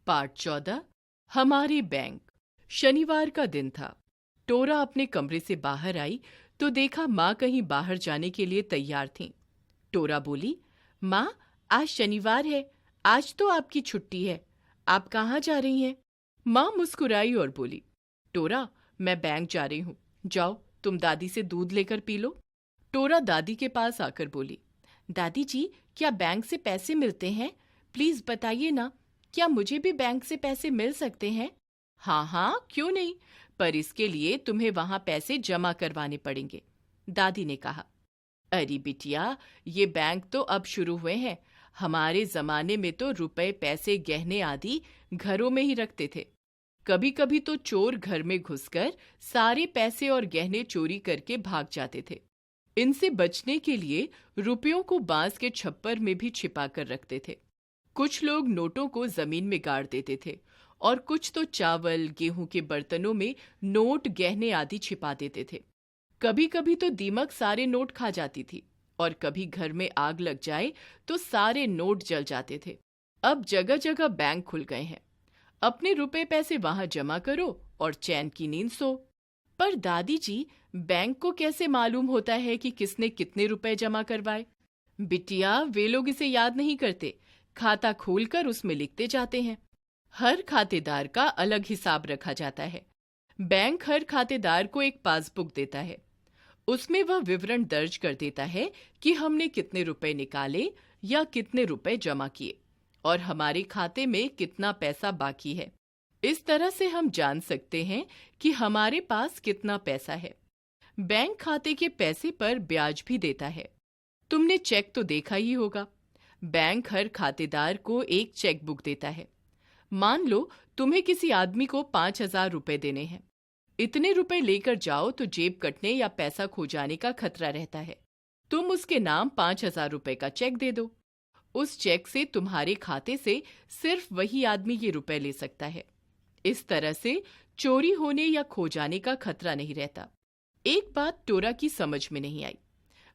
Part 14 हमारे bank. शनिवार का दिन था। टोरा अपने कमरे से बाहर आई तो देखा माँ कहीं बाहर जाने के लिए तैयार थीं। टोरा बोली, माँ, आज शनिवार है, आज तो आपकी छुट्टी है, आप कहाँ जा रही हैं? माँ मुस्कुराई और बोली, टोरा, मैं बैंक जा रही हूँ, जाओ तुम दादी से दूध लेकर पी लो। टोरा दादी के पास आकर बोली, दादी जी, क्या बैंक से पैसे मिलते हैं? प्लीज बताइए ना, क्या मुझे भी बैंक से पैसे मिल सकते हैं? हाँ हाँ, क्यों नहीं, पर इसके लिए तुम्हें वहां पैसे जमा करवाने पड़ेंगे, दादी ने कहा। अरे बिटिया, ये बैंक तो अब शुरू हुए हैं, हमारे जमाने में तो रुपए, पैसे, गहने आदि घरों में ही रखते थे। कभी कभी तो चोर घर में घुसकर सारे पैसे और गहने चोरी करके भाग जाते थे। इनसे बचने के लिए रुपयों को बांस के छप्पर में भी छिपा कर रखते थे। कुछ लोग नोटों को जमीन में गाड़ देते थे और कुछ तो चावल, गेहूं के बर्तनों में नोट, गहने आदि छिपा देते थे। कभी कभी तो दीमक सारे नोट खा जाती थी और कभी घर में आग लग जाए तो सारे नोट जल जाते थे। अब जगह जगह बैंक खुल गए हैं, अपने रुपए पैसे वहां जमा करो और चैन की नींद सो। पर दादी जी, बैंक को कैसे मालूम होता है कि किसने कितने रुपए जमा करवाए? बिटिया, वे लोग इसे याद नहीं करते, खाता खोलकर उसमें लिखते जाते हैं। हर खातेदार का अलग हिसाब रखा जाता है। बैंक हर खातेदार को एक पासबुक देता है, उसमें वह विवरण दर्ज कर देता है कि हमने कितने रुपए निकाले या कितने रुपए जमा किए और हमारे खाते में कितना पैसा बाकी है। इस तरह से हम जान सकते हैं कि हमारे पास कितना पैसा है। बैंक खाते के पैसे पर ब्याज भी देता है। तुमने चेक तो देखा ही होगा। बैंक हर खातेदार को एक चेक बुक देता है। मान लो तुम्हें किसी आदमी को 5,000 रुपए देने हैं। इतने रुपए लेकर जाओ तो जेब कटने या पैसा खो जाने का खतरा रहता है। तुम उसके नाम 5,000 रुपए का चेक दे दो। उस चेक से तुम्हारे खाते से सिर्फ वही आदमी ये रुपए ले सकता है। इस तरह से चोरी होने या खो जाने का खतरा नहीं रहता। एक बात टोरा की समझ में नहीं आई।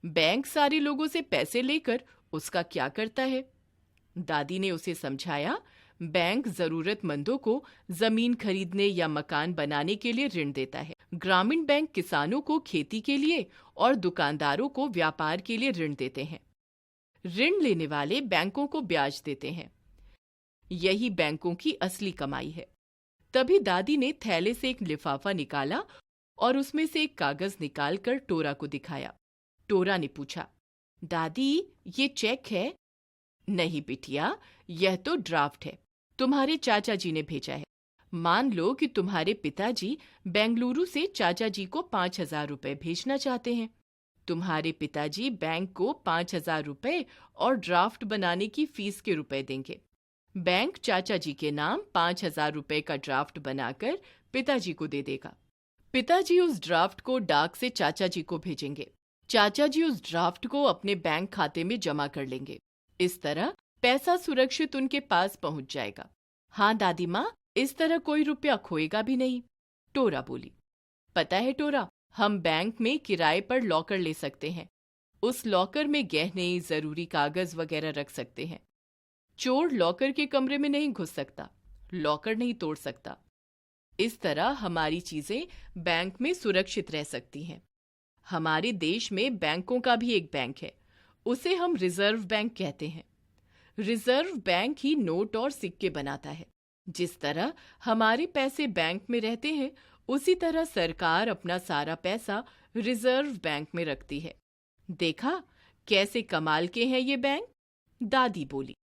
बैंक सारे लोगों से पैसे लेकर उसका क्या करता है? दादी ने उसे समझाया, बैंक जरूरतमंदों को जमीन खरीदने या मकान बनाने के लिए ऋण देता है। ग्रामीण बैंक किसानों को खेती के लिए और दुकानदारों को व्यापार के लिए ऋण देते हैं। ऋण लेने वाले बैंकों को ब्याज देते हैं। यही बैंकों की असली कमाई है। तभी दादी ने थैले से एक लिफाफा निकाला और उसमें से एक कागज निकालकर टोरा को दिखाया। टोरा ने पूछा, दादी, ये चेक है? नहीं बिटिया, यह तो ड्राफ्ट है, तुम्हारे चाचा जी ने भेजा है। मान लो कि तुम्हारे पिताजी बेंगलुरु से चाचा जी को 5,000 रुपए भेजना चाहते हैं। तुम्हारे पिताजी बैंक को 5,000 रुपए और ड्राफ्ट बनाने की फीस के रुपए देंगे। बैंक चाचा जी के नाम 5,000 रुपए का ड्राफ्ट बनाकर पिताजी को दे देगा। पिताजी उस ड्राफ्ट को डाक से चाचा जी को भेजेंगे। चाचा जी उस ड्राफ्ट को अपने बैंक खाते में जमा कर लेंगे। इस तरह पैसा सुरक्षित उनके पास पहुंच जाएगा। हाँ दादी माँ, इस तरह कोई रुपया खोएगा भी नहीं, टोरा बोली। पता है टोरा, हम बैंक में किराए पर लॉकर ले सकते हैं। उस लॉकर में गहने, जरूरी कागज वगैरह रख सकते हैं। चोर लॉकर के कमरे में नहीं घुस सकता, लॉकर नहीं तोड़ सकता। इस तरह हमारी चीजें बैंक में सुरक्षित रह सकती हैं। हमारे देश में बैंकों का भी एक बैंक है, उसे हम रिजर्व बैंक कहते हैं। रिजर्व बैंक ही नोट और सिक्के बनाता है। जिस तरह हमारे पैसे बैंक में रहते हैं, उसी तरह सरकार अपना सारा पैसा रिजर्व बैंक में रखती है। देखा कैसे कमाल के हैं ये बैंक, दादी बोली।